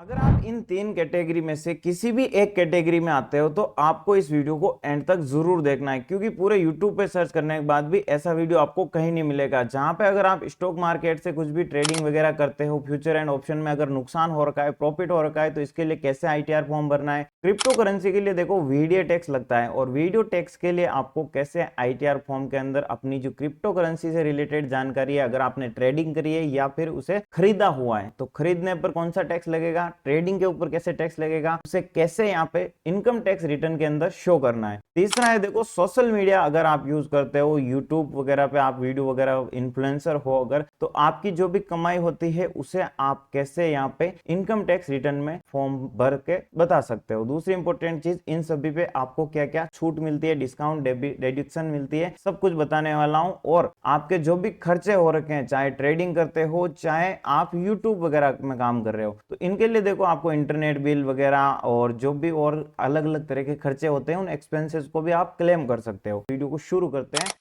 अगर आप इन तीन कैटेगरी में से किसी भी एक कैटेगरी में आते हो तो आपको इस वीडियो को एंड तक जरूर देखना है, क्योंकि पूरे यूट्यूब पे सर्च करने के बाद भी ऐसा वीडियो आपको कहीं नहीं मिलेगा जहां पे अगर आप स्टॉक मार्केट से कुछ भी ट्रेडिंग वगैरह करते हो, फ्यूचर एंड ऑप्शन में अगर नुकसान हो रखा है, प्रॉफिट हो रखा है, तो इसके लिए कैसे आईटीआर फॉर्म भरना है। क्रिप्टो करेंसी के लिए देखो वीडियो टैक्स लगता है, और वीडियो टैक्स के लिए आपको कैसे आईटीआर फॉर्म के अंदर अपनी जो क्रिप्टो करेंसी से रिलेटेड जानकारी है, अगर आपने ट्रेडिंग करी है या फिर उसे खरीदा हुआ है तो खरीदने पर कौन सा टैक्स लगेगा, ट्रेडिंग के ऊपर कैसे टैक्स लगेगा, उसे कैसे यहाँ पे इनकम टैक्स रिटर्न के अंदर शो करना है। तीसरा है देखो सोशल मीडिया अगर आप यूज करते हो, यूट्यूब वगैरह पे आप वीडियो वगैरह इन्फ्लुएंसर हो अगर, तो आपकी जो भी कमाई होती है उसे आप कैसे यहाँ पे इनकम टैक्स रिटर्न में फॉर्म भर के बता सकते हो। दूसरी इंपॉर्टेंट चीज, इन सभी पे आपको क्या क्या छूट मिलती है, डिस्काउंट डिडक्शन मिलती है, सब कुछ बताने वाला हूं। और आपके जो भी खर्चे हो रखे हैं, चाहे ट्रेडिंग करते हो चाहे आप यूट्यूब वगैरह में काम कर रहे हो, तो इनके लिए देखो आपको इंटरनेट बिल वगैरह और जो भी और अलग अलग तरह के खर्चे होते हैं उन एक्सपेंसेस को भी आप क्लेम कर सकते हो। वीडियो को शुरू करते हैं।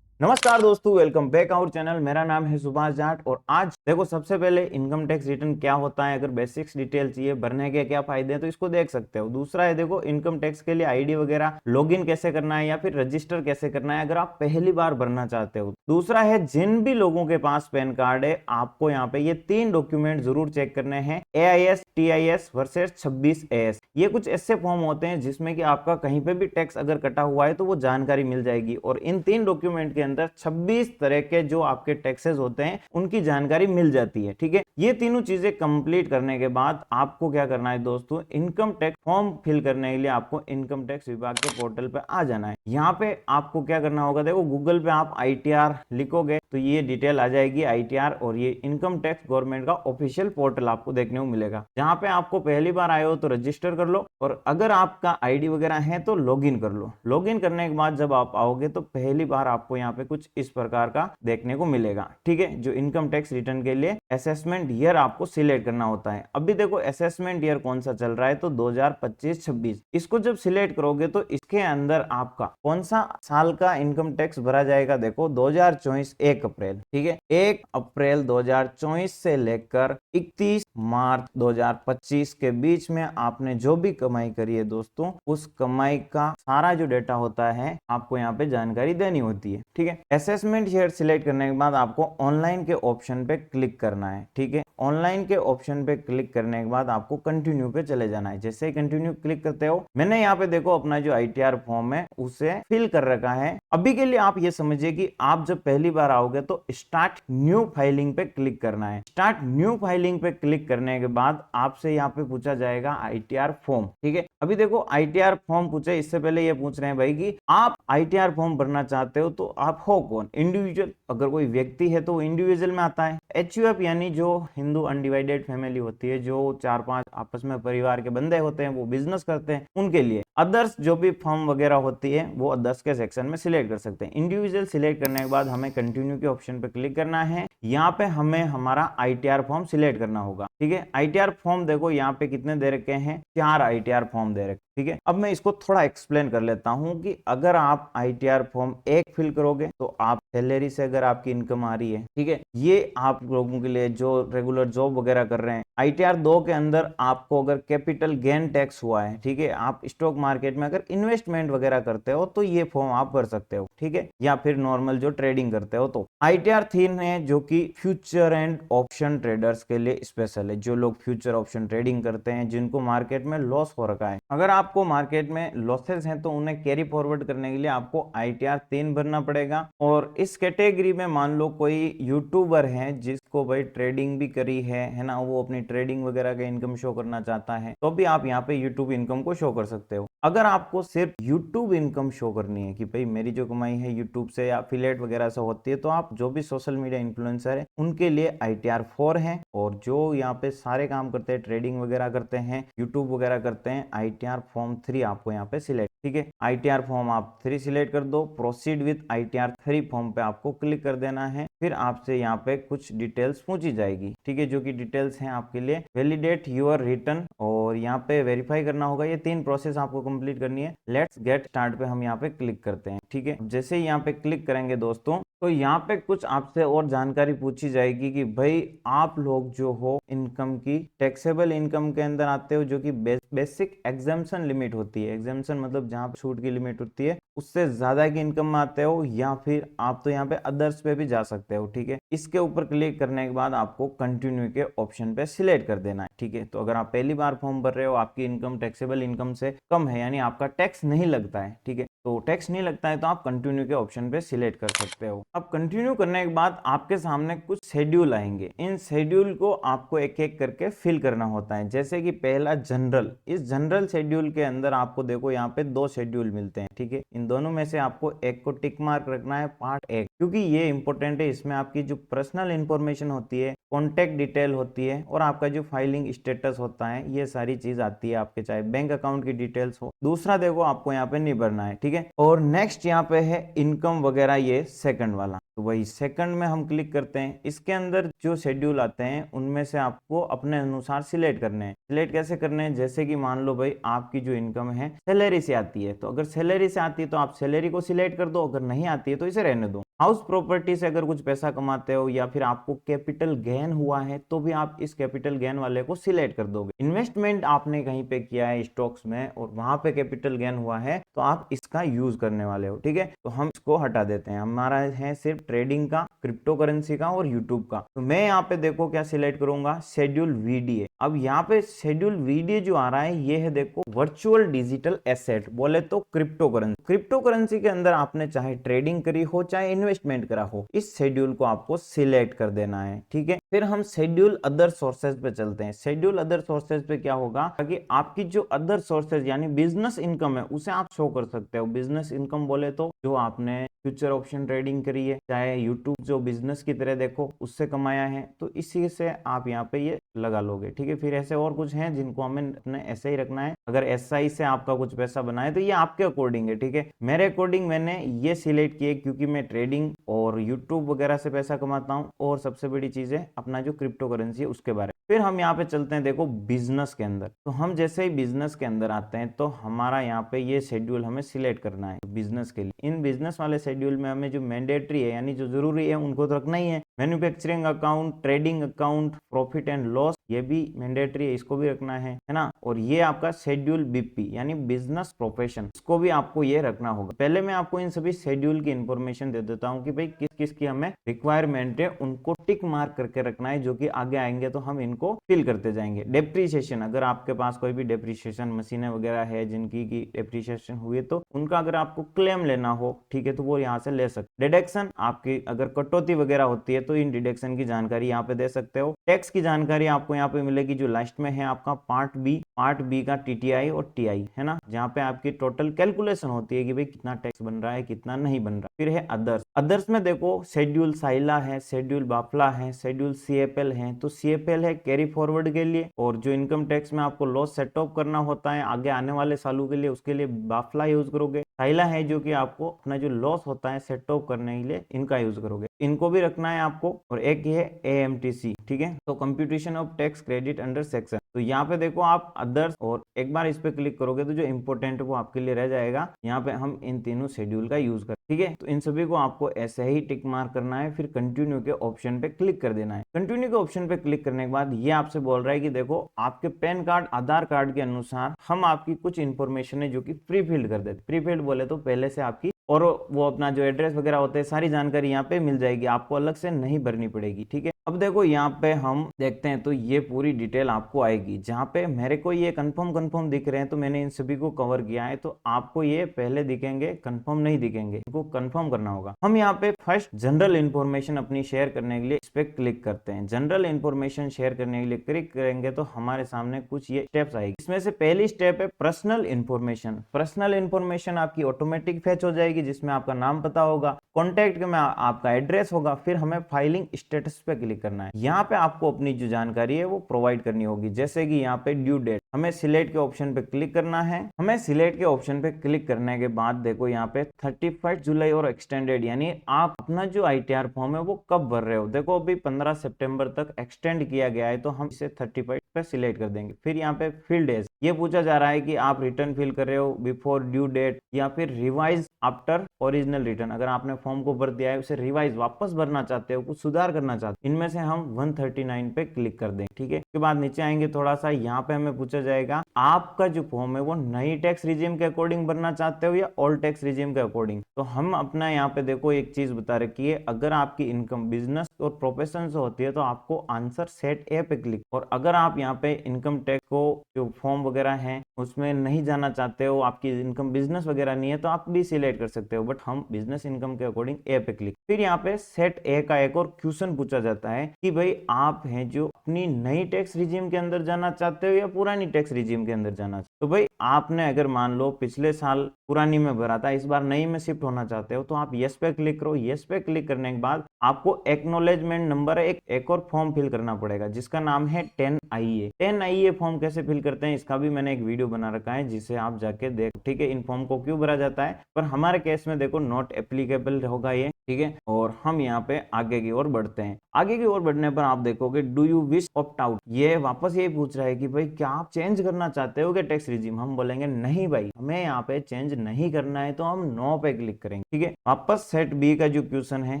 नमस्कार दोस्तों, वेलकम बैक आवर चैनल। मेरा नाम है सुभाष जाट और आज देखो सबसे पहले इनकम टैक्स रिटर्न क्या होता है, अगर बेसिक्स डिटेल चाहिए, भरने के क्या फायदे हैं तो इसको देख सकते हो। दूसरा है देखो इनकम टैक्स के लिए आईडी वगैरह लॉगिन कैसे करना है या फिर रजिस्टर कैसे करना है अगर आप पहली बार भरना चाहते हो। दूसरा है जिन भी लोगों के पास पैन कार्ड है आपको यहाँ पे ये तीन डॉक्यूमेंट जरूर चेक करने हैं, AIS, TIS वर्सेस 26AS। ये कुछ ऐसे फॉर्म होते हैं जिसमें कि आपका कहीं पे भी टैक्स अगर कटा हुआ है तो वो जानकारी मिल जाएगी, और इन तीन डॉक्यूमेंट के अंदर 26 तरह के जो आपके टैक्सेस होते हैं उनकी जानकारी मिल जाती है। ठीक है, ये तीनों चीजें कंप्लीट करने के बाद आपको क्या करना है दोस्तों, इनकम टैक्स फॉर्म फिल करने के लिए आपको इनकम टैक्स विभाग के पोर्टल पे आ जाना है। यहाँ पे आपको क्या करना होगा, देखो गूगल पे आप ITR लिखोगे तो ये डिटेल आ जाएगी ITR, और ये इनकम टैक्स गवर्नमेंट का ऑफिशियल पोर्टल आपको देखने को मिलेगा। जहाँ पे आपको पहली बार आए हो तो रजिस्टर कर लो, और अगर आपका आईडी वगैरह है तो लॉगिन कर लो। लॉगिन करने के बाद जब आप आओगे तो पहली बार आपको यहाँ पे कुछ इस प्रकार का देखने को मिलेगा। ठीक है, जो इनकम टैक्स रिटर्न के लिए असेसमेंट ईयर आपको सिलेक्ट करना होता है। अभी देखो असेसमेंट ईयर कौन सा चल रहा है, तो 2025-26। इसको जब सिलेक्ट करोगे तो इसके अंदर आपका कौन सा साल का इनकम टैक्स भरा जाएगा, देखो 2024 1 अप्रैल। ठीक है, 1 अप्रैल 2024 से लेकर 31 मार्च 2025 के बीच में आपने जो भी कमाई करी है दोस्तों, उस कमाई का सारा जो डेटा होता है आपको यहाँ पे जानकारी देनी होती है। ठीक है, असेसमेंट ईयर सिलेक्ट करने के बाद आपको ऑनलाइन के ऑप्शन पे क्लिक करना है। ठीक है, ऑनलाइन के ऑप्शन पे क्लिक करने के बाद आपको कंटिन्यू पे चले जाना है। जैसे ही कंटिन्यू क्लिक करते हो, मैंने यहाँ पे देखो अपना जो ITR फॉर्म है उसे फिल कर रखा है। अभी के लिए आप ये समझिए कि आप जब पहली बार आओगे तो स्टार्ट न्यू फाइलिंग पे क्लिक करना है। स्टार्ट न्यू फाइलिंग पे क्लिक करने के बाद आपसे यहाँ पे पूछा जाएगा ITR फॉर्म। ठीक है, अभी देखो ITR फॉर्म पूछे, इससे पहले ये पूछ रहे हैं भाई कि आप ITR फॉर्म भरना चाहते हो तो आप हो कौन, इंडिविजुअल। अगर कोई व्यक्ति है तो इंडिविजुअल में आता है। HUF यानी जो हिंदू अनडिवाइडेड फैमिली होती है, जो 4-5 आपस में परिवार के बंदे होते हैं, वो बिजनेस करते हैं, उनके लिए। अदर्स जो भी फॉर्म वगैरह होती है वो अदर्स के सेक्शन में सिलेक्ट कर सकते हैं। इंडिविजुअल सिलेक्ट करने के बाद हमें कंटिन्यू के ऑप्शन पे क्लिक करना है। यहाँ पे हमें हमारा ITR फॉर्म सिलेक्ट करना होगा। ठीक है, ITR फॉर्म देखो यहाँ पे कितने दे रखे हैं, 4 ITR फॉर्म दे रखे। ठीक है, अब मैं इसको थोड़ा एक्सप्लेन कर लेता हूं कि अगर आप ITR फॉर्म 1 फिल करोगे तो आप सैलरी से अगर आपकी इनकम आ रही है, ठीक है, ये आप लोगों के लिए जो रेगुलर जॉब वगैरह कर रहे हैं। ITR 2 के अंदर आपको अगर कैपिटल गेन टैक्स हुआ है, ठीक है, आप स्टॉक मार्केट में अगर इन्वेस्टमेंट वगैरह करते हो तो ये फॉर्म आप भर सकते हो। ठीक है, या फिर नॉर्मल जो ट्रेडिंग करते हो तो। ITR 3 है जो कि फ्यूचर एंड ऑप्शन ट्रेडर्स के लिए स्पेशल है, जो लोग फ्यूचर ऑप्शन ट्रेडिंग करते हैं, जिनको मार्केट में लॉस हो रखा है। अगर आपको मार्केट में लॉसेस हैं तो उन्हें कैरी फॉरवर्ड करने के लिए आपको ITR 3 भरना पड़ेगा। और इस कैटेगरी में मान लो कोई यूट्यूबर है जिसको भाई ट्रेडिंग भी करी है ना, वो अपनी ट्रेडिंग वगैरह का इनकम शो करना चाहता है, तो भी आप यहाँ पे यूट्यूब इनकम को शो कर सकते हो। अगर आपको सिर्फ यूट्यूब इनकम शो करनी है कि भाई मेरी जो कमाई है यूट्यूब से या अफिलिएट वगैरह से होती है, तो आप जो भी सोशल मीडिया इन्फ्लुएंसर है उनके लिए ITR 4 है। और जो यहाँ पे सारे काम करते हैं, ट्रेडिंग वगैरह करते हैं, यूट्यूब वगैरह करते हैं, ITR फॉर्म 3 आपको यहाँ पे सिलेक्ट। ठीक है, ITR फॉर्म आप 3 सिलेक्ट कर दो। प्रोसीड विद ITR 3 फॉर्म पे आपको क्लिक कर देना है। फिर आपसे यहाँ पे कुछ डिटेल्स पूछी जाएगी। ठीक है, जो कि डिटेल्स हैं आपके लिए वैलिडेट योर रिटर्न, और यहाँ पे वेरीफाई करना होगा। ये 3 प्रोसेस आपको कंप्लीट करनी है। लेट्स गेट स्टार्ट पे हम यहाँ पे क्लिक करते हैं। ठीक है, जैसे ही यहाँ पे क्लिक करेंगे दोस्तों तो यहाँ पे कुछ आपसे और जानकारी पूछी जाएगी कि भाई आप लोग जो हो इनकम की टैक्सेबल इनकम के अंदर आते हो, जो कि बेसिक एग्जाम्पशन लिमिट होती है। एग्जाम्पशन मतलब जहाँ पे छूट की लिमिट होती है उससे ज्यादा की इनकम में आते हो, या फिर आप तो यहाँ पे अदर्स पे भी जा सकते हो। ठीक है, इसके ऊपर क्लिक करने के बाद आपको कंटिन्यू के ऑप्शन पे सिलेक्ट कर देना है। ठीक है, तो अगर आप पहली बार फॉर्म भर रहे हो, आपकी इनकम टैक्सेबल इनकम से कम है, यानी आपका टैक्स नहीं लगता है। ठीक है, तो टैक्स नहीं लगता है तो आप कंटिन्यू के ऑप्शन पे सिलेक्ट कर सकते हो। अब कंटिन्यू करने के बाद आपके सामने कुछ शेड्यूल आएंगे। इन शेड्यूल को आपको एक एक करके फिल करना होता है। जैसे कि पहला जनरल, इस जनरल शेड्यूल के अंदर आपको देखो यहाँ पे 2 शेड्यूल मिलते हैं। ठीक है, इन दोनों में से आपको एक को टिक मार्क रखना है, पार्ट 1, क्योंकि ये इंपॉर्टेंट है। इसमें आपकी जो पर्सनल इंफॉर्मेशन होती है, कॉन्टेक्ट डिटेल होती है, और आपका जो फाइलिंग स्टेटस होता है, ये सारी चीज आती है आपके, चाहे बैंक अकाउंट की डिटेल्स हो। दूसरा देखो आपको यहाँ पे नहीं भरना है। ठीक है, और नेक्स्ट यहाँ पे है इनकम वगैरह, ये सेकंड वाला। तो वही सेकंड में हम क्लिक करते हैं। इसके अंदर जो शेड्यूल आते हैं उनमें से आपको अपने अनुसार सिलेक्ट करने हैं। सिलेक्ट कैसे करने हैं, जैसे कि मान लो भाई आपकी जो इनकम है सैलरी से आती है, तो अगर सैलरी से आती है तो आप सैलरी को सिलेक्ट कर दो, अगर नहीं आती है तो इसे रहने दो। हाउस प्रॉपर्टी से अगर कुछ पैसा कमाते हो, या फिर आपको कैपिटल गेन हुआ है, तो भी आप इस कैपिटल गेन वाले को सिलेक्ट कर दोगे। इन्वेस्टमेंट आपने कहीं पे किया है स्टॉक्स में और वहां पे कैपिटल गेन हुआ है, तो आप इसका यूज करने वाले हो। ठीक है, तो हम इसको हटा देते हैं। हमारा है सिर्फ ट्रेडिंग का, क्रिप्टो करेंसी का और यूट्यूब का। तो मैं यहाँ पे देखो क्या सिलेक्ट करूंगा, शेड्यूल वीडीए। अब यहाँ पे शेड्यूल वीडीए जो आ रहा है ये है देखो वर्चुअल डिजिटल एसेट, बोले तो क्रिप्टो करेंसी। क्रिप्टो करेंसी के अंदर आपने चाहे ट्रेडिंग करी हो चाहे इन्वेस्टमेंट करा हो, इस शेड्यूल को आपको सिलेक्ट कर देना है। ठीक है, फिर हम शेड्यूल अदर सोर्सेज पे चलते हैं। शेड्यूल अदर सोर्सेज पे क्या होगा कि आपकी जो अदर सोर्सेज यानी बिजनेस इनकम है उसे आप शो कर सकते हो। बिजनेस इनकम बोले तो जो आपने फ्यूचर ऑप्शन ट्रेडिंग करी है, चाहे यूट्यूब जो बिजनेस की तरह देखो उससे कमाया है, तो इसी से आप यहाँ पे ये लगा लोगे। ठीक है, फिर ऐसे और कुछ हैं जिनको हमें अपने ऐसे ही रखना है। अगर एसआई से आपका कुछ पैसा बना है तो ये आपके अकॉर्डिंग है। ठीक है, मेरे अकॉर्डिंग मैंने ये सिलेक्ट किए क्योंकि मैं ट्रेडिंग और यूट्यूब वगैरह से पैसा कमाता हूँ, और सबसे बड़ी चीज है अपना जो क्रिप्टो करेंसी है उसके बारे में। फिर हम यहाँ पे चलते हैं देखो बिजनेस के अंदर। तो हम जैसे ही बिजनेस के अंदर आते हैं तो हमारा यहाँ पे ये शेड्यूल हमें सिलेक्ट करना है बिजनेस के लिए। इन बिजनेस वाले शेड्यूल में हमें जो मैंडेटरी है यानी जो जरूरी है उनको तो रखना ही है। Manufacturing account, trading account, profit and loss, ये भी मैंडेटरी है, इसको भी रखना है ना। और ये आपका शेड्यूल बीपी यानी बिजनेस प्रोफेशन, इसको भी आपको ये रखना होगा। पहले मैं आपको इन सभी शेड्यूल की इंफॉर्मेशन दे देता हूँ कि भाई किस किस की हमें रिक्वायरमेंट है, उनको टिक मार्क करके रखना है, जो कि आगे आएंगे तो हम इनको फिल करते जाएंगे। डेप्रीशिएशन, अगर आपके पास कोई भी डेप्रीशिएशन मशीनें वगैरह है जिनकी की डेप्रीशिएशन हुई तो उनका अगर आपको क्लेम लेना हो, ठीक है, तो वो यहाँ से ले सकते। डिडक्शन, आपकी अगर कटौती वगैरह होती है तो इन डिडक्शन की जानकारी यहाँ पे दे सकते हो। टैक्स की जानकारी आपको यहाँ पे मिलेगी जो लास्ट में है आपका पार्ट बी का टीटीआई और टीआई है ना, जहाँ पे आपकी टोटल कैलकुलेशन होती है कि भाई कितना टैक्स बन रहा है कितना नहीं बन रहा। फिर है अदर्स। अदर्स में देखो शेड्यूल साइला है, शेड्यूल बाफला है, शेड्यूल सीएपएल है। तो सीएपएल है कैरी फॉरवर्ड के लिए, और जो इनकम टैक्स में आपको लॉस सेट ऑफ करना होता है आगे आने वाले सालों के लिए, उसके लिए बाफला यूज करोगे। साइला है जो कि आपको अपना जो लॉस होता है सेट ऑफ करने के लिए इनका यूज करोगे, इनको भी रखना है आपको। और एक ये है एएमटीसी, ठीक है, तो computation of tax credit under section. तो यहाँ पे देखो आप अदर्स, और एक बार इस पे क्लिक करोगे तो जो इंपॉर्टेंट है वो आपके लिए रह जाएगा। यहाँ पे हम इन तीनों शेड्यूल का यूज कर, ठीक है। तो इन सभी को आपको ऐसे ही टिक मार्क करना है, फिर कंटिन्यू के ऑप्शन पे क्लिक कर देना है। कंटिन्यू के ऑप्शन पे क्लिक करने के बाद ये आपसे बोल रहा है कि देखो आपके पैन कार्ड आधार कार्ड के अनुसार हम आपकी कुछ इंफॉर्मेशन है जो कि प्री फिल्ड कर देते। प्री फिल्ड बोले तो पहले से आपकी, और वो अपना जो एड्रेस वगैरह होते हैं सारी जानकारी यहाँ पे मिल जाएगी, आपको अलग से नहीं भरनी पड़ेगी, ठीक है। अब देखो यहाँ पे हम देखते हैं तो ये पूरी डिटेल आपको आएगी, जहाँ पे मेरे को ये कंफर्म दिख रहे हैं तो मैंने इन सभी को कवर किया है। तो आपको ये पहले दिखेंगे, कंफर्म नहीं दिखेंगे, इनको कंफर्म करना होगा। हम यहाँ पे फर्स्ट जनरल इंफॉर्मेशन अपनी शेयर करने के लिए इस पे क्लिक करते हैं। जनरल इंफॉर्मेशन शेयर करने के लिए क्लिक करेंगे तो हमारे सामने कुछ ये स्टेप्स आएगी। इसमें से पहली स्टेप है पर्सनल इंफॉर्मेशन। पर्सनल इंफॉर्मेशन आपकी ऑटोमेटिक फेच हो जाएगी, जिसमें आपका नाम पता होगा, कॉन्टैक्ट में आपका एड्रेस होगा। फिर हमें फाइलिंग स्टेटस पे क्लिक करना है। यहाँ पे आपको अपनी जो जानकारी है वो प्रोवाइड करनी होगी, जैसे कि यहाँ पे ड्यू डेट, हमें सिलेक्ट के ऑप्शन पे क्लिक करना है। हमें सिलेक्ट के ऑप्शन पे क्लिक करने के बाद देखो यहाँ पे 31 जुलाई और एक्सटेंडेड, यानी आप अपना जो आईटीआर फॉर्म है वो कब भर रहे हो। देखो अभी 15 सितंबर तक एक्सटेंड किया गया है, तो हम इसे 35 पे सिलेक्ट कर देंगे। फिर यहाँ पे फिल डेज, ये पूछा जा रहा है कि आप रिटर्न फिल कर रहे हो बिफोर ड्यू डेट या फिर रिवाइज आफ्टर ओरिजिनल रिटर्न, अगर आपने फॉर्म को भर दिया है उसे रिवाइज वापस भरना चाहते हो, कुछ सुधार करना चाहते हो, इनमें से हम 139 पे क्लिक कर दें। ठीक है, उसके बाद नीचे आएंगे थोड़ा सा, यहाँ पे हमें पूछा जाएगा आपका जो फॉर्म है वो नई टैक्स रिजीम के अकॉर्डिंग भरना चाहते हो या ओल्ड टैक्स रिजीम के अकॉर्डिंग। तो हम अपना यहाँ पे देखो एक चीज बता रखी है, अगर आपकी इनकम बिजनेस और प्रोफेशन से होती है तो आपको आंसर सेट ए पे क्लिक, और अगर आप यहाँ पे इनकम टैक्स को जो फॉर्म वगैरह है उसमें नहीं जाना चाहते हो, आपकी इनकम बिजनेस वगैरह नहीं है, तो आप भी सिलेक्ट कर सकते हो, बट हम बिजनेस इनकम के अकॉर्डिंग ए पे क्लिक। फिर यहाँ पे सेट ए का एक और क्वेश्चन पूछा जाता है कि भाई आप हैं जो अपनी नई टैक्स रिजीम के अंदर जाना चाहते हो या पुरानी टैक्स रिजीम के अंदर जाना चाहते हो। तो भाई आपने अगर मान लो पिछले साल पुरानी में भरा था, इस बार नई में शिफ्ट होना चाहते हो, तो आप यस पे क्लिक करो। यस पे क्लिक करने के बाद आपको एक्नॉलेजमेंट नंबर एक और फॉर्म फिल करना पड़ेगा जिसका नाम है 10IA। 10IA फॉर्म कैसे फिल करते हैं इसका भी मैंने एक वीडियो बना रखा है जिसे आप जाके देखो। ठीक है, इन फॉर्म को क्यों भरा जाता है, पर हमारे केस में देखो नॉट एप्लीकेबल होगा ये। ठीक है, और हम यहाँ पे आगे की ओर बढ़ते हैं। आगे की ओर बढ़ने पर आप देखोगे do you wish opt out, ये वापस ये पूछ रहा है कि भाई क्या आप चेंज करना चाहते हो क्या टैक्स रिजीम। हम बोलेंगे नहीं भाई, हमें यहाँ पे चेंज नहीं करना है, तो हम नो पे क्लिक करेंगे। ठीक है, वापस सेट बी का जो क्वेश्चन है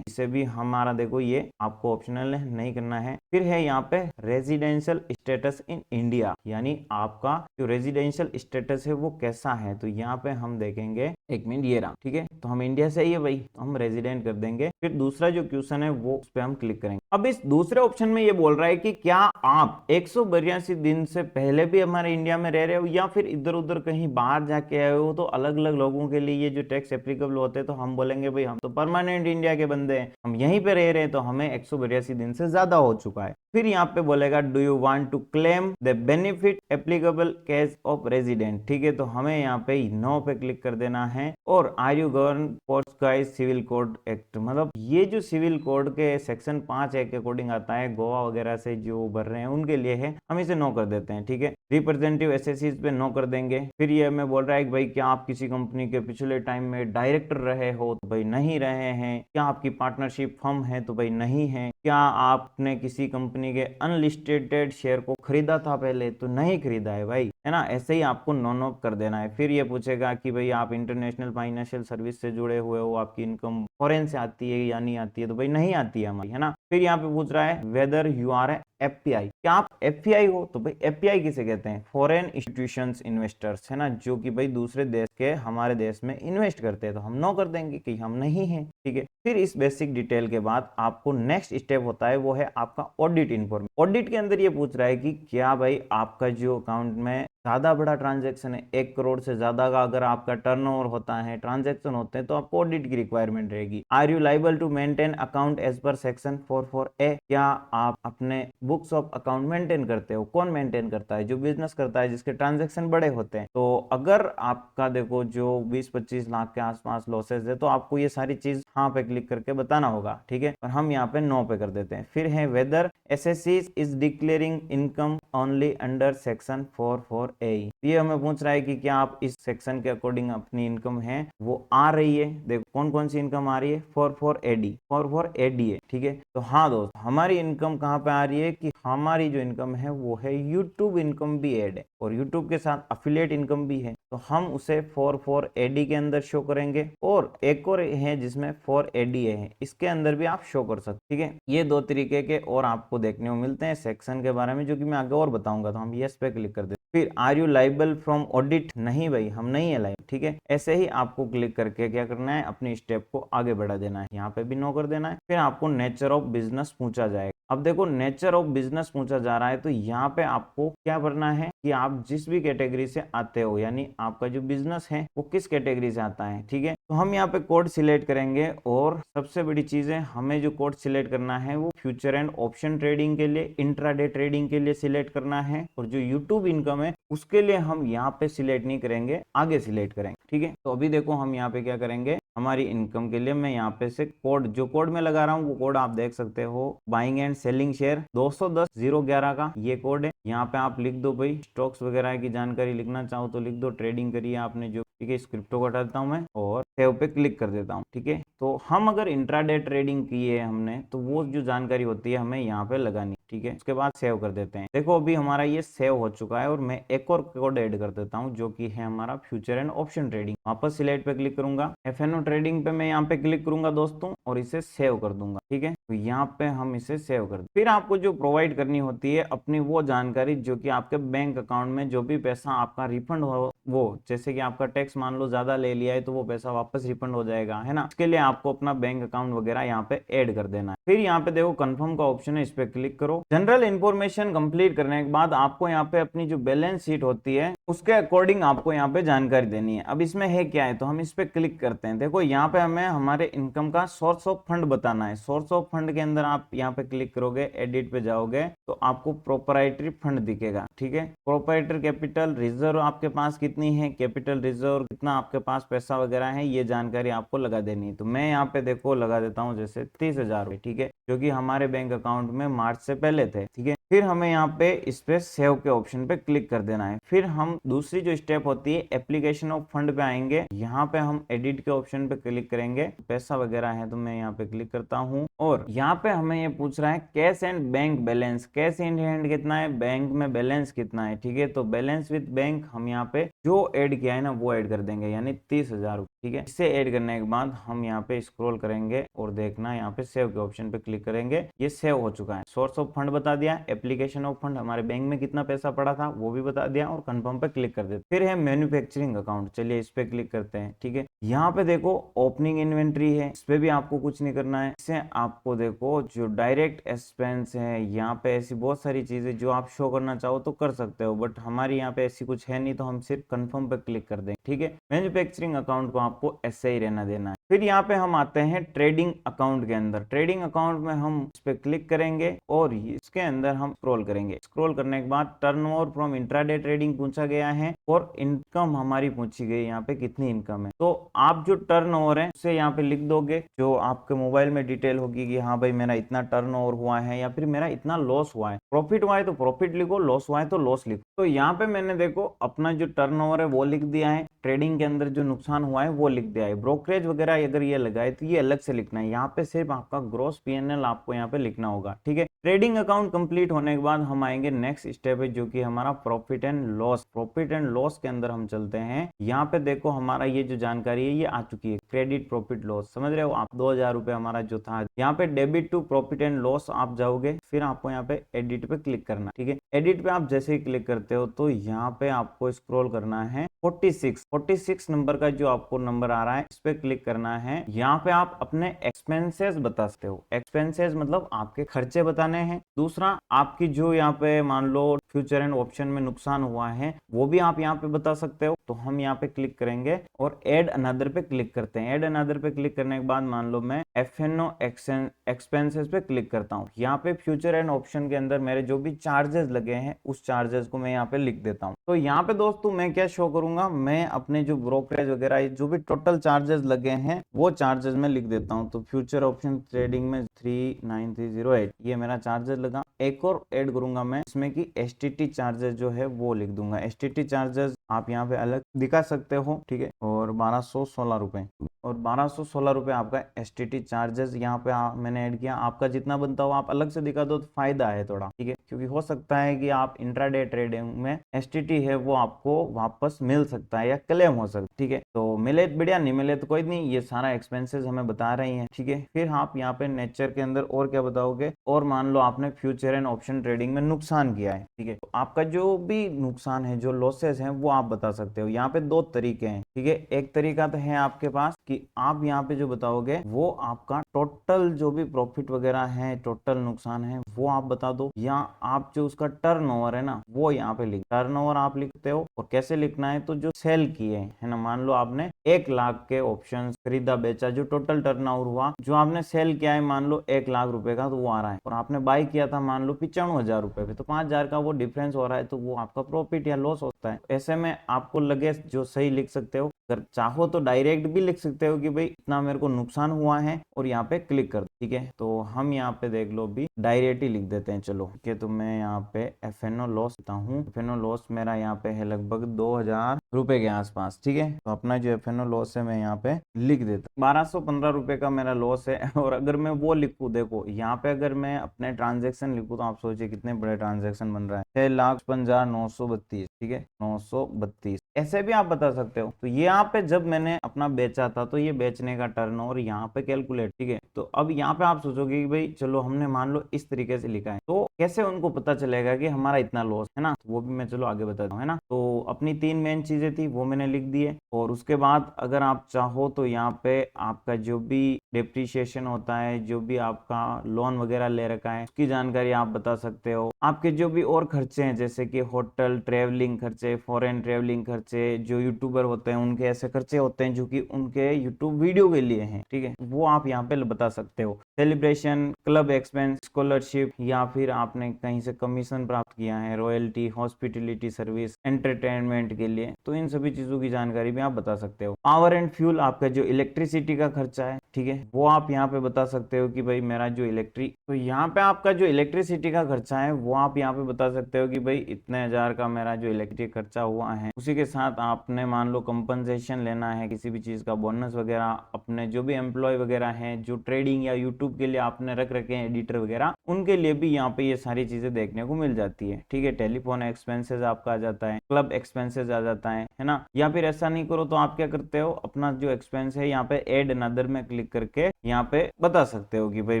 इसे भी हमारा देखो ये आपको ऑप्शनल है, नहीं करना है। फिर है यहाँ पे रेजिडेंशियल स्टेटस इन इंडिया, यानी आपका जो रेजिडेंशियल स्टेटस है वो कैसा है। तो यहाँ पे हम देखेंगे, एक मिनट ये रहा। ठीक है, तो हम इंडिया से ही है भाई, तो हम रेजिडेंट कर देंगे। फिर दूसरा जो क्वेश्चन है वो उस पे हम क्लिक करेंगे। अब इस दूसरे ऑप्शन में ये बोल रहा है कि क्या आप 182 दिन से पहले भी हमारे इंडिया में रह रहे हो या फिर इधर उधर कहीं बाहर जाके आए हो। तो अलग अलग लोगों के लिए ये जो टैक्स एप्लीकेबल होते हैं, तो हम बोलेंगे भाई हम तो परमानेंट इंडिया के बंदे हैं, हम यहीं पे रह रहे हैं, तो हमें 182 दिन से ज्यादा हो चुका है। फिर यहाँ पे बोलेगा do you want to claim the benefit applicable case of resident. ठीक है, तो हमें यहाँ पे नो पे क्लिक कर देना है। और are you govern post guys civil code act, मतलब ये जो सिविल कोड के सेक्शन 5 के अकॉर्डिंग आता है, गोवा वगैरह से जो भर रहे हैं उनके लिए है, हम इसे नो कर देते हैं। ठीक है, रिप्रेजेंटेटिव एसएससीज पे नो कर देंगे। फिर ये हमें बोल रहा है कि भाई क्या आप किसी कंपनी के पिछले टाइम में डायरेक्टर रहे हो, तो भाई नहीं रहे हैं। क्या आपकी पार्टनरशिप फर्म है, तो भाई नहीं है। क्या आपने किसी कंपनी के अनलिस्टेड शेयर को खरीदा था पहले, तो नहीं खरीदा है भाई, है ना। ऐसे ही आपको नो कर देना है। फिर ये पूछेगा कि भाई आप इंटरनेशनल फाइनेंशियल सर्विस से जुड़े हुए हो, आपकी इनकम फॉरेन से आती है या नहीं आती है, तो भाई नहीं आती है हमारी, है ना। फिर यहाँ पे पूछ रहा है वेदर यू आर एफपीआई, क्या आप एफपीआई हो। तो भाई एफपीआई किसे कहते हैं, फॉरेन इंस्टीट्यूशंस इन्वेस्टर्स, है ना, जो कि भाई दूसरे देश के हमारे देश में इन्वेस्ट करते हैं, तो हम नो कर देंगे कि हम नहीं हैं। ठीक है, फिर इस बेसिक डिटेल के बाद आपको नेक्स्ट स्टेप होता है वो है आपका ऑडिट इन्फॉर्मेशन। ऑडिट के अंदर ये पूछ रहा है कि क्या भाई आपका जो अकाउंट में ज्यादा बड़ा ट्रांजैक्शन है, 1 करोड़ से ज्यादा का अगर आपका टर्नओवर होता है, ट्रांजैक्शन होते हैं, तो आपको ऑडिट की रिक्वायरमेंट रहेगी। Are you liable to maintain account as per section 44A, क्या आप अपने बुक्स ऑफ अकाउंट मेंटेन करते हो। कौन मेंटेन करता है, जो बिजनेस करता है, जिसके ट्रांजैक्शन बड़े होते हैं। तो अगर आपका देखो जो 20-25 लाख के आसपास लॉसेस है, तो आपको ये सारी चीज हाँ पे क्लिक करके बताना होगा। ठीक है, और हम यहाँ पे नो पे कर देते हैं। फिर है whether SSC is declaring income only under section 44A, ये हमें पूछ रहा है कि क्या आप इस सेक्शन के अकॉर्डिंग अपनी इनकम है वो आ रही है। देखो कौन कौन सी इनकम आ रही है, 44AD है। ठीक है, तो हाँ दोस्त, हमारी इनकम कहाँ पे आ रही है कि हमारी जो इनकम है वो है यूट्यूब इनकम भी ऐड है और यूट्यूब के साथ अफिलिएट इनकम भी है, तो हम उसे 44AD के अंदर शो करेंगे। और एक और है जिसमें 4ADA है, इसके अंदर भी आप शो कर सकते। ठीक है, ये दो तरीके के और आपको देखने को मिलते हैं सेक्शन के बारे में, जो कि मैं आगे और बताऊंगा। तो हम यस पे क्लिक कर देते। फिर are you liable from audit, नहीं भाई हम नहीं है लाइब। ठीक है, ऐसे ही आपको क्लिक करके क्या करना है, अपनी स्टेप को आगे बढ़ा देना है। यहाँ पे भी नो कर देना है। फिर आपको नेचर ऑफ बिजनेस पूछा जाएगा। अब देखो नेचर ऑफ बिजनेस पूछा जा रहा है, तो यहाँ पे आपको क्या करना है कि आप जिस भी कैटेगरी से आते हो, यानी आपका जो बिजनेस है वो किस कैटेगरी से आता है। ठीक है, तो हम यहाँ पे कोड सिलेक्ट करेंगे और सबसे बड़ी चीज है, हमें जो कोड सिलेक्ट करना है वो फ्यूचर एंड ऑप्शन ट्रेडिंग के लिए, इंट्राडे ट्रेडिंग के लिए सिलेक्ट करना है। और जो यूट्यूब इनकम है उसके लिए हम यहाँ पे सिलेक्ट नहीं करेंगे, आगे सिलेक्ट करेंगे। ठीक है, तो अभी देखो हम यहाँ पे क्या करेंगे, हमारी इनकम के लिए मैं यहाँ पे से कोड, जो कोड मैं लगा रहा हूँ वो कोड आप देख सकते हो, बाइंग एंड सेलिंग शेयर 210-011 का ये कोड है। यहाँ पे आप लिख दो भाई, स्टॉक्स वगैरह की जानकारी लिखना चाहो तो लिख दो, ट्रेडिंग करिए आपने जो। ठीक है, इस क्रिप्टो को हटा देता हूँ मैं और सेव पे क्लिक कर देता हूँ। ठीक है, तो हम अगर इंट्राडे ट्रेडिंग की है हमने, तो वो जो जानकारी होती है हमें यहाँ पे लगानी। ठीक है, उसके बाद सेव कर देते हैं। देखो अभी हमारा ये सेव हो चुका है और मैं एक और कोड ऐड कर देता हूँ जो कि है हमारा फ्यूचर एंड ऑप्शन ट्रेडिंग। वापस सिलेक्ट पे क्लिक करूंगा, FNO ट्रेडिंग पे मैं यहाँ पे क्लिक करूंगा दोस्तों और इसे सेव कर दूंगा। ठीक है, तो यहाँ पे हम इसे सेव कर दें। फिर आपको जो प्रोवाइड करनी होती है अपनी वो जानकारी जो कि आपके बैंक अकाउंट में जो भी पैसा आपका रिफंड हो, वो जैसे कि आपका टैक्स मान लो ज्यादा ले लिया है तो वो पैसा वापस रिफंड हो जाएगा, है ना। इसके लिए आपको अपना बैंक अकाउंट वगैरह यहाँ पे ऐड कर देना है। फिर यहाँ पे देखो कंफर्म का ऑप्शन है, इस पे क्लिक करो। जनरल इन्फॉर्मेशन कंप्लीट करने के बाद आपको यहाँ पे अपनी जो बैलेंस शीट होती है उसके अकॉर्डिंग आपको यहाँ पे जानकारी देनी है। अब इसमें है क्या है, तो हम इस पे क्लिक करते हैं। देखो यहाँ पे हमें हमारे इनकम का सोर्स ऑफ फंड बताना है। सोर्स ऑफ फंड के अंदर आप यहाँ पे क्लिक करोगे, एडिट पे जाओगे तो आपको प्रोपराइटरी फंड दिखेगा। ठीक है, प्रोपराइटरी कैपिटल रिजर्व आपके पास कितनी है, कैपिटल रिजर्व कितना आपके पास पैसा वगैरह है, ये जानकारी आपको लगा देनी है। तो मैं यहाँ पे देखो लगा देता हूँ जैसे 30,000 रुपए। ठीक है, जो कि हमारे बैंक अकाउंट में मार्च से पहले थे। ठीक है, फिर हमें यहाँ पे इस पे सेव के ऑप्शन पे क्लिक कर देना है। फिर हम दूसरी जो स्टेप होती है एप्लीकेशन ऑफ फंड पे आएंगे। यहाँ पे हम एडिट के ऑप्शन पे क्लिक करेंगे, पैसा वगैरह है तो मैं यहाँ पे क्लिक करता हूँ और यहाँ पे हमें ये पूछ रहा है cash and bank balance, cash in hand कितना है, बैंक में बैलेंस कितना है। ठीक है, तो बैलेंस विद बैंक हम यहाँ पे जो ऐड किया है ना वो ऐड कर देंगे, यानी 30,000। ठीक है, इसे ऐड करने के बाद हम यहाँ पे स्क्रॉल करेंगे और देखना यहाँ पे सेव के ऑप्शन पे क्लिक करेंगे। ये सेव हो चुका है। सोर्स ऑफ फंड बता दिया, एप्लीकेशन ऑफ फंड हमारे बैंक में कितना पैसा पड़ा था वो भी बता दिया और कंफर्म पे क्लिक कर देते। फिर है मैन्युफैक्चरिंग अकाउंट, चलिए इस पे क्लिक करते हैं। ठीक है, यहाँ पे देखो ओपनिंग इन्वेंट्री है, इस पे भी आपको कुछ नहीं करना है। इससे आपको देखो जो डायरेक्ट एक्सपेंस है, यहाँ पे ऐसी बहुत सारी चीजें जो आप शो करना चाहो तो कर सकते हो, बट हमारी यहाँ पे ऐसी कुछ है नहीं तो हम सिर्फ कंफर्म पे क्लिक कर देंगे। ठीक है, मैन्युफैक्चरिंग अकाउंट को आपको ऐसे ही रहना देना है। फिर यहाँ पे हम आते हैं ट्रेडिंग अकाउंट के अंदर। ट्रेडिंग अकाउंट में हम इस पे क्लिक करेंगे और इसके अंदर हम स्क्रॉल करेंगे। स्क्रॉल करने के बाद टर्नओवर फ्रॉम इंट्राडे ट्रेडिंग पूछा गया है और इनकम हमारी पूछी गई यहाँ पे कितनी इनकम है। तो आप जो टर्नओवर है उसे यहाँ पे लिख दोगे, जो आपके मोबाइल में डिटेल होगी कि हाँ भाई मेरा इतना टर्नओवर हुआ है या फिर मेरा इतना लॉस हुआ है। प्रॉफिट हुआ है तो प्रॉफिट लिखो, लॉस हुआ है तो लॉस लिखो। तो यहाँ पे मैंने देखो अपना जो टर्नओवर है वो लिख दिया है, ट्रेडिंग के अंदर जो नुकसान हुआ है वो लिख दिया है। ब्रोकरेज वगैरह अगर ये लगाए तो ये अलग से लिखना है। यहाँ पे सिर्फ आपका ग्रॉस PNL आपको यहाँ पे लिखना होगा। ठीक है, ट्रेडिंग अकाउंट कंप्लीट होने के बाद हम आएंगे नेक्स्ट स्टेप है जो कि हमारा profit and loss. Profit and loss के अंदर हम चलते हैं। यहाँ पे देखो हमारा ये जो जानकारी है ये आ चुकी है, क्रेडिट प्रॉफिट लॉस, समझ रहे हो आप। 2,000 रुपए हमारा जो था, यहाँ पे debit to profit and loss आप जाओगे, फिर आपको यहाँ पे एडिट पे क्लिक करना। ठीक है, एडिट पे आप जैसे ही क्लिक करते हो तो यहाँ पे आपको स्क्रॉल करना है 46 नंबर का जो आपको नंबर आ रहा है इस पे क्लिक करना है। यहाँ पे आप अपने एक्सपेंसेस बता सकते हो। एक्सपेंसेस मतलब आपके खर्चे बताने हैं। दूसरा आपकी जो यहाँ पे मान लो फ्यूचर एंड ऑप्शन में नुकसान हुआ है वो भी आप यहाँ पे बता सकते हो। तो हम यहाँ पे क्लिक करेंगे और एड अनदर पे क्लिक करते हैं। एड अनदर पे क्लिक करने के बाद मान लो मैं FNO एक्सपेंसेस पे क्लिक करता हूँ। यहाँ पे फ्यूचर एंड ऑप्शन के अंदर मेरे जो भी चार्जेस लगे हैं उस चार्जेस को मैं यहाँ पे लिख देता हूँ। तो यहाँ पे दोस्तों मैं क्या शो करूंगा, मैं अपने जो ब्रोकरेज वगैरह जो भी टोटल चार्जेस लगे हैं वो चार्जेस में लिख देता हूँ। तो फ्यूचर ऑप्शन ट्रेडिंग में 39308 ये मेरा चार्जेस लगा। एक और ऐड करूंगा मैं इसमें कि STT चार्जेस जो है वो लिख दूंगा। STT चार्जेस आप यहाँ पे अलग दिखा सकते हो। ठीक है, और 1216 रुपए और 1216 रुपए आपका STT चार्जेस यहाँ पे मैंने ऐड किया। आपका जितना बनता हो आप अलग से दिखा दो तो फायदा है थोड़ा। ठीक है, क्योंकि हो सकता है कि आप इंट्राडे ट्रेडिंग में STT है वो आपको वापस मिल सकता है या क्लेम हो सकता है। ठीक है, तो मिले तो बढ़िया, नहीं मिले तो कोई नहीं, ये सारा एक्सपेंसेस हमें बता रही है। ठीक है, फिर आप यहाँ पे नेचर के अंदर और क्या बताओगे, और मान लो आपने फ्यूचर एंड ऑप्शन ट्रेडिंग में नुकसान किया है। ठीक है, तो आपका जो भी नुकसान है, जो लॉसेस हैं वो आप बता सकते हो। यहाँ पे दो तरीके हैं। ठीक है, एक तरीका तो है आपके पास कि आप यहाँ पे जो बताओगे वो आपका टोटल जो भी प्रॉफिट वगैरह है, टोटल नुकसान है वो आप बता दो, या आप जो उसका टर्नओवर है ना वो यहाँ पे लिख, टर्नओवर आप लिखते हो। और कैसे लिखना है, तो जो सेल किए है ना, मान लो आपने 1 लाख के ऑप्शन खरीदा बेचा, जो टोटल टर्नओवर हुआ, जो आपने सेल किया है मान लो 1 लाख रुपए का तो वो आ रहा है, और आपने बाई किया था मान लो 95,000 रुपए पे, तो 5,000 का वो डिफरेंस हो रहा है, तो वो आपका प्रॉफिट या लॉस होता है। ऐसे में आपको लगे जो सही लिख सकते हो। अगर चाहो तो डायरेक्ट भी लिख सकते हो कि भाई इतना मेरे को नुकसान हुआ है और यहाँ पे क्लिक कर दो। ठीक है, तो हम यहाँ पे देख लो भी डायरेक्ट ही लिख देते हैं। चलो ठीक है, तो मैं यहाँ पे FNO लॉस देता हूँ। FNO लॉस मेरा यहाँ पे है लगभग 2,000 रुपए के आसपास। ठीक है, तो अपना जो एफ एन ओ लॉस है मैं यहाँ पे लिख देता हूँ, 1215 रुपए का मेरा लॉस है। और अगर मैं वो लिखूँ, देखो यहाँ पे अगर मैं अपने ट्रांजेक्शन लिखूँ तो आप सोचिए कितने बड़े ट्रांजेक्शन बन रहा है, 6,55,932। ठीक है, 932 ऐसे भी आप बता सकते हो। तो यहाँ पे जब मैंने अपना बेचा था तो ये बेचने का टर्नओवर यहाँ पे कैलकुलेट। ठीक है, तो अब यहाँ पे आप सोचोगे कि भाई चलो हमने मान लो इस तरीके से लिखा है, तो कैसे उनको पता चलेगा कि हमारा इतना लॉस है ना, तो वो भी मैं चलो आगे बताता हूँ, है ना। तो अपनी 3 मेन चीजें थी वो मैंने लिख दी है। और उसके बाद अगर आप चाहो तो यहाँ पे आपका जो भी डिप्रिशिएशन होता है, जो भी आपका लोन वगैरह ले रखा है उसकी जानकारी आप बता सकते हो। आपके जो भी और खर्चे हैं जैसे कि होटल, ट्रेवलिंग खर्चे, फॉरेन ट्रेवलिंग खर्चे, जो यूट्यूबर होते हैं उनके ऐसे खर्चे होते हैं जो कि उनके यूट्यूब वीडियो के लिए हैं। ठीक है, वो आप यहाँ पे बता सकते हो। सेलिब्रेशन, क्लब एक्सपेंस, स्कॉलरशिप, या फिर आपने कहीं से कमीशन प्राप्त किया है, रॉयल्टी, हॉस्पिटलिटी सर्विस, एंटरटेनमेंट के लिए, तो इन सभी चीजों की जानकारी भी आप बता सकते हो। पावर एंड फ्यूल, आपका जो इलेक्ट्रिसिटी का खर्चा है, ठीक है, वो आप यहाँ पे बता सकते हो कि भाई मेरा जो इलेक्ट्रिक, तो यहाँ पे आपका जो इलेक्ट्रिसिटी का खर्चा है वो आप यहाँ पे बता सकते हो कि भाई इतने हजार का मेरा जो इलेक्ट्रिक खर्चा हुआ है। उसी के साथ आपने मान लो कंपनसेशन लेना है किसी भी चीज का, बोनस वगैरह, अपने जो भी एम्प्लॉय वगैरह हैं जो ट्रेडिंग या यूट्यूब के लिए आपने रख रखे हैं एडिटर वगैरह, उनके लिए भी यहाँ पे ये सारी चीजें देखने को मिल जाती है। ठीक है, टेलीफोन एक्सपेंसेस आपका आ जाता है, क्लब एक्सपेंसेस आ जाता है ना। या फिर ऐसा नहीं करो तो आप क्या करते हो, अपना जो एक्सपेंस है यहाँ पे एड अनदर में क्लिक करके यहाँ पे बता सकते हो कि भाई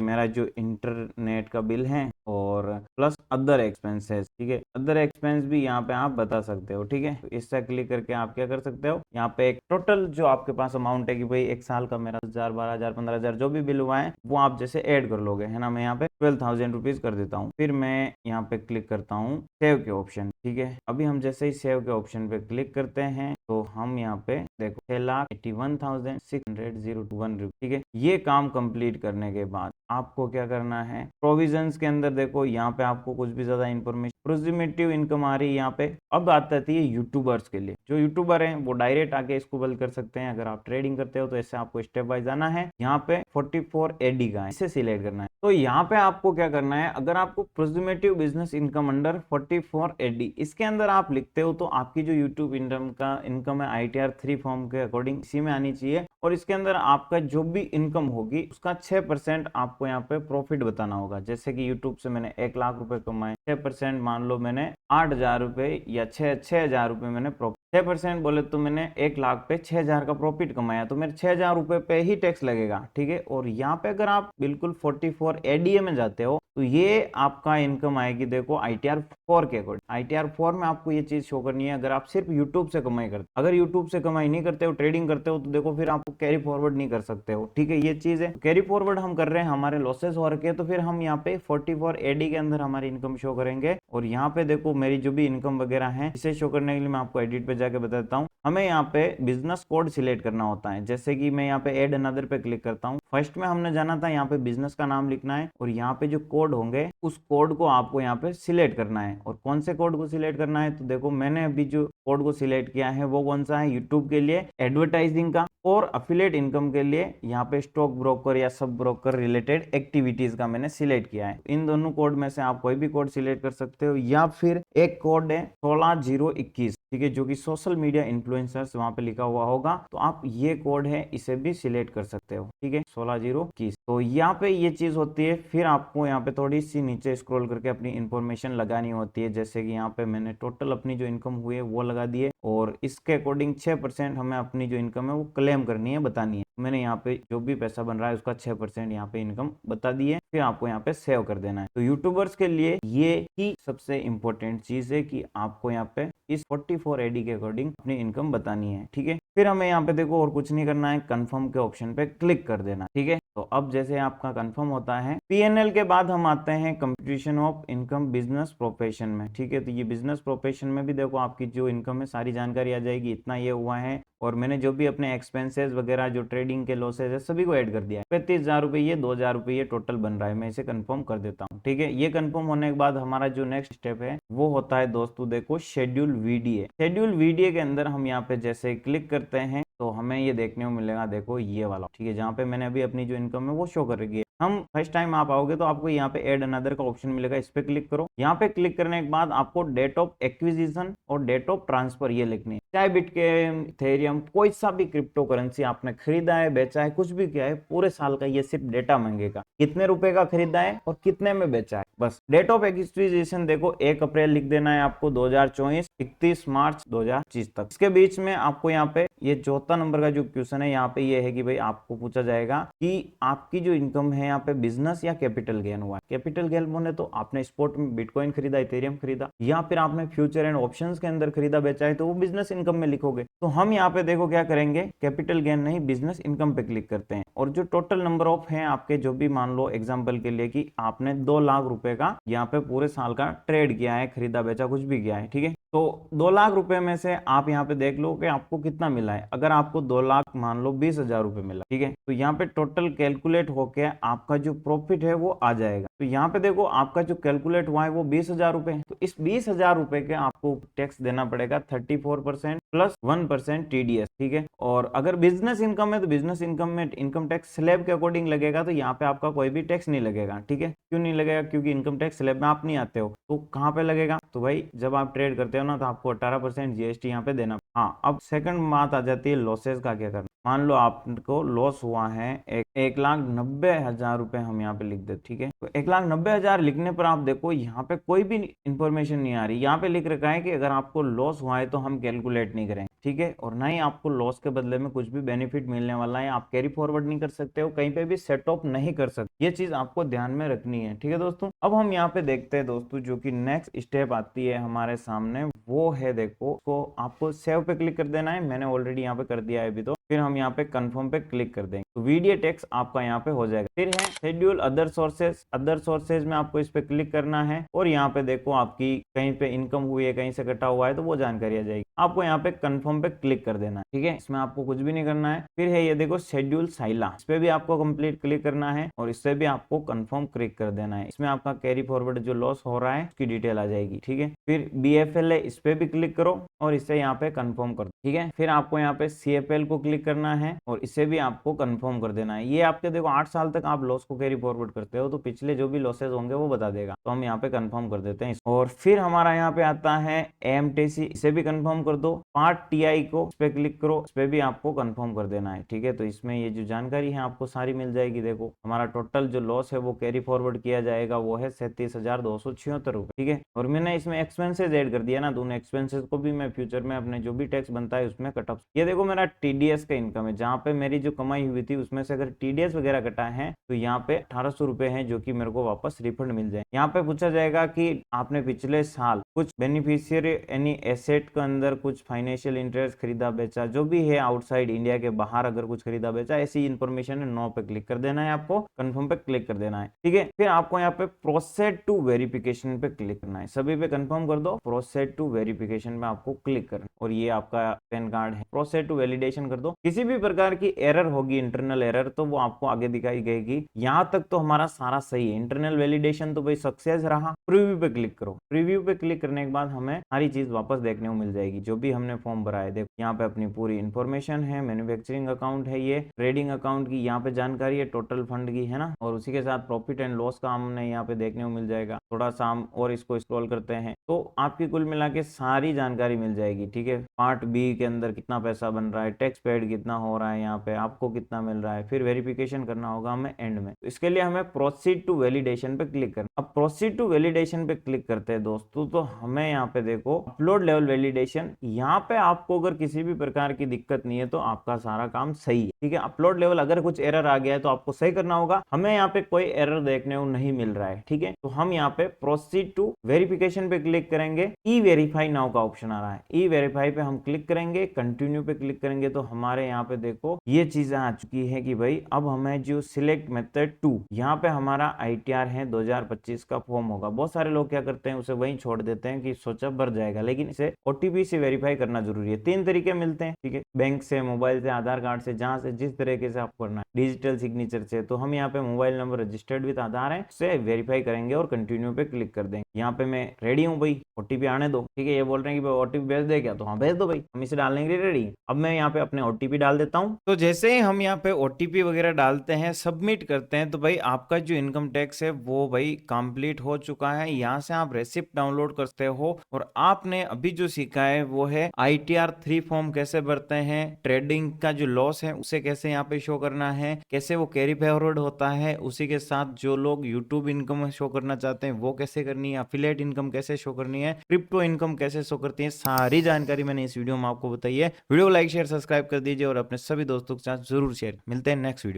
मेरा जो इंटरनेट का बिल है और प्लस अदर एक्सपेंसेस। ठीक है, अदर एक्सपेंस भी यहाँ पे आप बता सकते हो। ठीक है, तो इससे क्लिक करके आप क्या कर सकते हो, यहाँ पे एक टोटल जो आपके पास अमाउंट है कि भाई एक साल का मेरा 10,000, 12,000, 15,000 जो भी बिल हुआ है वो आप जैसे ऐड कर लोगे, है ना। मैं यहाँ पे 12,000 रुपीज कर देता हूँ, फिर मैं यहाँ पे क्लिक करता हूँ सेव के ऑप्शन। ठीक है, अभी हम जैसे ही सेव के ऑप्शन पे क्लिक करते हैं तो हम यहाँ पे देखो 6,81,601 रुपये। ठीक है, ये काम कंप्लीट करने के बाद आपको क्या करना है, प्रोविजंस के अंदर देखो यहाँ पे आपको कुछ भी ज्यादा इन्फॉर्मेशन, प्रोजिमेटिव इनकम आ रही है यहाँ पे। अब आती है यूट्यूबर्स के लिए, जो यूट्यूबर हैं वो डायरेक्ट आके इसको बंद कर सकते हैं। अगर आप ट्रेडिंग करते हो तो ऐसे आपको स्टेप वाइज आना है। यहाँ पे 44 एडी का है, इसे सिलेक्ट करना है। तो यहाँ पे आपको क्या करना है, अगर आपको प्रोजिमेटिव बिजनेस इनकम अंडर 44 एडी इसके अंदर आप लिखते हो तो आपकी जो यूट्यूब इनकम है ITR 3 फॉर्म के अकॉर्डिंग इसी में आनी चाहिए। और इसके अंदर आपका जो भी इनकम होगी उसका 6% आपको यहाँ पे प्रॉफिट बताना होगा। जैसे कि यूट्यूब से मैंने 1,00,000 रुपए कमाए, 6% मान लो मैंने 8,000 रुपए या 6,000 रुपए मैंने प्रॉफिट, 6% बोले तो मैंने 1,00,000 पे 6,000 का प्रॉफिट कमाया, तो मेरे 6,000 रुपए पे ही टैक्स लगेगा। ठीक है, और यहाँ पे अगर आप बिल्कुल 44 एडीए में जाते हो तो ये आपका इनकम आएगी देखो ITR 4 के अकॉर्डिंग। ITR 4 में आपको ये चीज शो करनी है अगर आप सिर्फ यूट्यूब से कमाई करते हो। अगर यूट्यूब से कमाई नहीं करते हो, ट्रेडिंग करते हो, तो देखो फिर आपको कैरी फॉरवर्ड नहीं कर सकते हो। ठीक है, ये चीज है। कैरी फॉरवर्ड हम कर रहे हैं, हमारे लॉसेस हो रखे हैं, तो फिर हम यहाँ पे 44 एडी के अंदर हमारी इनकम शो करेंगे। और यहाँ पे देखो मेरी जो भी इनकम वगैरह है इसे शो करने के लिए मैं आपको एडिट पे जाके बता देता हूँ। हमें यहाँ पे बिजनेस कोड सिलेक्ट करना होता है। जैसे कि मैं यहाँ पे एड अनदर पे क्लिक करता हूँ, फर्स्ट में हमने जाना था यहाँ पे बिजनेस का नाम लिखना है और यहाँ पे जो कोड होंगे उस कोड को आपको यहाँ पे सिलेक्ट करना है। और कौन से कोड को सिलेक्ट करना है, तो देखो मैंने अभी जो कोड को सिलेक्ट किया है वो कौन सा है, यूट्यूब के लिए एडवर्टाइजिंग का और अफिलिएट इनकम के लिए यहाँ पे स्टॉक ब्रोकर या सब ब्रोकर रिलेटेड एक्टिविटीज का मैंने सिलेक्ट किया है। इन दोनों कोड में से आप कोई भी कोड सिलेक्ट कर सकते हो, या फिर एक कोड है 16,021, ठीक है, जो कि सोशल मीडिया इन्फ्लुएंसर्स वहां पे लिखा हुआ होगा, तो आप ये कोड है इसे भी सिलेक्ट कर सकते हो। ठीक है, 16,021। तो यहाँ पे ये चीज होती है। फिर आपको यहाँ पे थोड़ी सी नीचे स्क्रॉल करके अपनी इंफॉर्मेशन लगानी होती है। जैसे कि यहाँ पे मैंने टोटल अपनी जो इनकम हुई है वो लगा दिए और इसके अकॉर्डिंग 6% हमें अपनी जो इनकम है वो क्लेम करनी है, बतानी है। मैंने यहाँ पे जो भी पैसा बन रहा है उसका 6% यहाँ पे इनकम बता दी है। फिर आपको यहाँ पे सेव कर देना है। तो यूट्यूबर्स के लिए ये ही सबसे इंपॉर्टेंट चीज है कि आपको यहाँ पे इस 44 एडी के अकॉर्डिंग अपनी इनकम बतानी है। ठीक है, फिर हमें यहाँ पे देखो और कुछ नहीं करना है, कंफर्म के ऑप्शन पे क्लिक कर देना। ठीक है, तो अब जैसे आपका कंफर्म होता है, PNL के बाद हम आते हैं computation of income business profession में। ठीक है, तो ये बिजनेस प्रोफेशन में भी देखो आपकी जो इनकम है सारी जानकारी आ जाएगी, इतना ये हुआ है और मैंने जो भी अपने एक्सपेंसेस वगैरह जो ट्रेडिंग के लॉसेज है सभी को ऐड कर दिया है। 35,000 रुपये, 2,000 रुपये टोटल बन रहा है। मैं इसे कंफर्म कर देता हूँ। ठीक है, ये कंफर्म होने के बाद हमारा जो नेक्स्ट स्टेप है वो होता है दोस्तों देखो शेड्यूल VDA। शेड्यूल VDA के अंदर हम यहाँ पे जैसे क्लिक करते हैं तो हमें ये देखने को मिलेगा देखो ये वाला। ठीक है, जहाँ पे मैंने अभी अपनी जो इनकम है वो शो कर रही है हम फर्स्ट टाइम आप आओगे तो आपको यहाँ पे ऐड अनदर का ऑप्शन मिलेगा, इस पे क्लिक करो। यहाँ पे क्लिक करने के बाद आपको डेट ऑफ एक्विजिशन और डेट ऑफ ट्रांसफर ये लिखनी है। चाहे बिटकॉइन, इथेरियम, कोई सा भी क्रिप्टो करेंसी आपने खरीदा है, बेचा है, कुछ भी किया है, पूरे साल का ये सिर्फ डेटा मांगेगा, कितने रुपए का खरीदा है और कितने में बेचा है, बस। डेट ऑफ एक्विजिशन देखो 1 अप्रैल लिख देना है आपको 2024, 31 मार्च 2025 तक। इसके बीच में आपको यहाँ पे ये चौथा नंबर का जो क्वेश्चन है यहाँ पे ये है कि भाई आपको पूछा जाएगा कि आपकी जो इनकम है यहाँ पे बिजनेस या कैपिटल गेन हुआ है। कैपिटल गेन होने तो आपने स्पॉट में बिटकॉइन खरीदा, इथेरियम खरीदा, या फिर आपने फ्यूचर एंड ऑप्शंस के अंदर खरीदा बेचा है तो वो बिजनेस इनकम में लिखोगे। तो हम यहाँ पे देखो क्या करेंगे, कैपिटल गेन नहीं बिजनेस इनकम पे क्लिक करते हैं, और जो टोटल नंबर ऑफ है आपके, जो भी मान लो एग्जाम्पल के लिए कि आपने 2 लाख रुपए का यहाँ पे पूरे साल का ट्रेड किया है, खरीदा बेचा कुछ भी किया है, ठीक है। तो 2 लाख रुपए में से आप यहाँ पे देख लो कि आपको कितना मिला है। अगर आपको 2 लाख मान लो 20,000 रुपए मिला, ठीक है, तो यहाँ पे टोटल कैलकुलेट होके आपका जो प्रॉफिट है वो आ जाएगा। तो यहाँ पे देखो आपका जो कैलकुलेट हुआ है वो 20,000 रुपए है। तो इस 20,000 रुपए के आपको टैक्स देना पड़ेगा 34% प्लस 1% TDS, ठीक है। और अगर बिजनेस इनकम है तो बिजनेस इनकम में इनकम टैक्स स्लैब के अकॉर्डिंग लगेगा, तो यहाँ पे आपका कोई भी टैक्स नहीं लगेगा, ठीक है। क्यों नहीं लगेगा? क्योंकि इनकम टैक्स स्लैब में आप नहीं आते हो। तो कहाँ पे लगेगा? तो भाई जब आप ट्रेड करते हो ना तो आपको 18% GST यहाँ पे देना। हाँ, अब सेकंड बात आ जाती है लॉसेस का क्या करना। मान लो आपको लॉस हुआ है 1,90,000 रुपए, हम यहाँ पे लिख दे, ठीक है। तो 1,90,000 लिखने पर आप देखो यहाँ पे कोई भी इंफॉर्मेशन नहीं आ रही। यहाँ पे लिख रखा है कि अगर आपको लॉस हुआ है तो हम कैलकुलेट नहीं करेंगे, ठीक है। और ना ही आपको लॉस के बदले में कुछ भी बेनिफिट मिलने वाला है, आप कैरी फॉरवर्ड नहीं कर सकते हो, कहीं पे भी सेट ऑफ नहीं कर सकते। ये चीज आपको ध्यान में रखनी है, ठीक है दोस्तों। अब हम यहाँ पे देखते हैं दोस्तों, जो कि नेक्स्ट स्टेप आती है हमारे सामने, वो है देखो को आपको सेव पे क्लिक कर देना है। मैंने ऑलरेडी यहाँ पे कर दिया है अभी तो। फिर हम यहाँ पे कंफर्म पे क्लिक कर देंगे तो वीडियो टैक्स आपका यहाँ पे हो जाएगा। फिर है schedule other sources. Other sources में आपको इस पे क्लिक करना है और यहाँ पे देखो आपकी कहीं पे इनकम हुई है, कहीं से कटा हुआ है तो वो जानकारी आ जाएगी। आपको यहाँ पे कंफर्म पे क्लिक कर देना है, ठीक है। इसमें आपको कुछ भी नहीं करना है। फिर है ये देखो शेड्यूल साइला, इस पे भी आपको कंप्लीट क्लिक करना है और इससे भी आपको कंफर्म क्लिक कर देना है। इसमें आपका कैरी फॉरवर्ड जो लॉस हो रहा है उसकी डिटेल आ जाएगी, ठीक है। फिर BFL है, इस पे भी क्लिक करो और इससे यहाँ पे कंफर्म कर दो, ठीक है। फिर आपको यहाँ पे CFL को क्लिक करना है और इसे भी आपको कंफर्म कर देना है। ये आपके देखो 8 साल तक आप लॉस को कैरी फॉरवर्ड करते हो तो पिछले जो भी लॉसेज होंगे वो बता देगा। तो हम यहाँ पे कंफर्म कर देते हैं। और फिर हमारा यहाँ पे आता है AMTC, इसे भी कंफर्म कर दो। पार्ट TI को इस पे क्लिक करो, इस पे भी आपको कंफर्म कर देना है, ठीक है। तो इसमें ये जो जानकारी है आपको सारी मिल जाएगी। देखो हमारा टोटल जो लॉस है वो कैरी फॉरवर्ड किया जाएगा वो है 37,276 रुपए, ठीक है। और मैंने इसमें एक्सपेंसेस ऐड कर दिया ना, दोनों एक्सपेंसेस को भी मैं फ्यूचर में अपने जो भी टैक्स बनता है उसमें कट ऑफ। ये देखो मेरा TDS का इनकम है, जहाँ पे मेरी जो कमाई हुई थी उसमें से अगर TDS वगैरह कटा है तो यहाँ पे 1800 रुपए है जो कि मेरे को वापस रिफंड मिल जाए। यहाँ पे पूछा जाएगा कि आपने पिछले साल कुछ बेनिफिशियरी यानी एसेट के अंदर कुछ फाइनेंशियल इंटरेस्ट खरीदा बेचा, जो भी है आउटसाइड इंडिया के बाहर अगर कुछ खरीदा बेचा, ऐसी इन्फॉर्मेशन है, नो पे क्लिक कर देना है, आपको कंफर्म पे क्लिक कर देना है, ठीक है। फिर आपको यहाँ पे प्रोसेड टू वेरिफिकेशन पे क्लिक करना है। सभी पे कंफर्म कर दो, प्रोसेड टू वेरिफिकेशन पे आपको क्लिक करना और ये आपका पैन कार्ड है। प्रोसेड टू वैलिडेशन कर दो। किसी भी प्रकार की एरर होगी, इंटरनल एरर, तो वो आपको आगे दिखाई गएगी। यहाँ तक तो हमारा सारा सही है। इंटरनल वैलिडेशन तो भाई सक्सेस रहा। प्रीव्यू पे क्लिक करो। प्रीव्यू पे क्लिक करने के बाद हमें सारी चीज वापस देखने को मिल जाएगी, जो भी हमने फॉर्म भरा है। देखो यहाँ पे अपनी पूरी इन्फॉर्मेशन है, मैन्युफैक्चरिंग अकाउंट है, ये ट्रेडिंग अकाउंट की यहाँ पे जानकारी है, टोटल फंड की है ना, और उसी के साथ प्रॉफिट एंड लॉस का हमने यहाँ पे देखने को मिल जाएगा। थोड़ा सा हम और इसको स्क्रॉल करते हैं तो आपकी कुल मिला के सारी जानकारी मिल जाएगी, ठीक है। पार्ट B के अंदर कितना पैसा बन रहा है, टैक्स पेड कितना हो रहा है, यहाँ पे आपको कितना मिल रहा है। फिर वेरिफिकेशन करना होगा हमें एंड में। तो इसके लिए हमें प्रोसीड टू वैलिडेशन पे क्लिक करना। अब प्रोसीड टू वैलिडेशन पे क्लिक करते हैं दोस्तों, तो हमें यहाँ पे देखो अपलोड लेवल वैलिडेशन, यहाँ पे आपको अगर किसी भी प्रकार की दिक्कत नहीं है तो आपका सारा काम सही है, ठीक है। अपलोड लेवल अगर कुछ एरर आ गया है तो आपको सही करना होगा। हमें यहाँ पे कोई एरर देखने को नहीं मिल रहा है, ठीक है। तो हम यहाँ पे प्रोसीड टू वेरिफिकेशन पे क्लिक करेंगे। E-वेरीफाई नाउ का ऑप्शन आ रहा है, E-वेरीफाई पे हम क्लिक करेंगे, कंटिन्यू पे क्लिक करेंगे तो हमारे यहाँ पे देखो ये चीजें आ चुकी है कि भाई अब हमें जो सिलेक्ट मेथड 2, यहाँ पे हमारा ITR है 2025 का फॉर्म होगा। बहुत सारे लोग क्या करते हैं उसे वहीं छोड़ देते हैं कि सोचा भर जाएगा, लेकिन इसे OTP से वेरीफाई करना जरूरी है। 3 तरीके मिलते हैं, ठीक है, बैंक से, मोबाइल से, आधार कार्ड से, जहां से जिस तरीके से आपको करना है, डिजिटल सिग्नेचर से। तो हम यहाँ पे मोबाइल नंबर रजिस्टर्ड विद आधार है, उससे वेरीफाई करेंगे और कंटिन्यू पे क्लिक कर देंगे। यहाँ पे मैं रेडी हूँ भाई, OTP आने दो, ठीक है। ये बोल रहे हैं कि OTP भेज दे क्या, तो हाँ भेज दो भाई, हम इसे डालने के लिए रेडी। अब मैं यहाँ पे अपने ओटीपी डाल देता हूँ। तो जैसे ही हम यहाँ पे ओटीपी वगैरह डालते हैं, सबमिट करते हैं, तो भाई आपका जो इनकम टैक्स है वो भाई कंप्लीट हो चुका है। यहाँ से आप रेसिप्ट डाउनलोड करते हो और आपने अभी जो सीखा है वो है ITR 3 फॉर्म कैसे भरते हैं, ट्रेडिंग का जो लॉस है उसे कैसे यहाँ पे शो करना है, कैसे वो कैरी फॉरवर्ड होता है, उसी के साथ जो लोग यूट्यूब इनकम शो करना चाहते हैं वो कैसे करनी है, अफिलिएट इनकम कैसे शो करनी है, क्रिप्टो इनकम कैसे शो करती है, सारी जानकारी मैंने इस वीडियो में आपको बताई है। वीडियो को लाइक शेयर सब्सक्राइब कर दीजिए और अपने सभी दोस्तों के साथ जरूर शेयर। मिलते हैं नेक्स्ट वीडियो।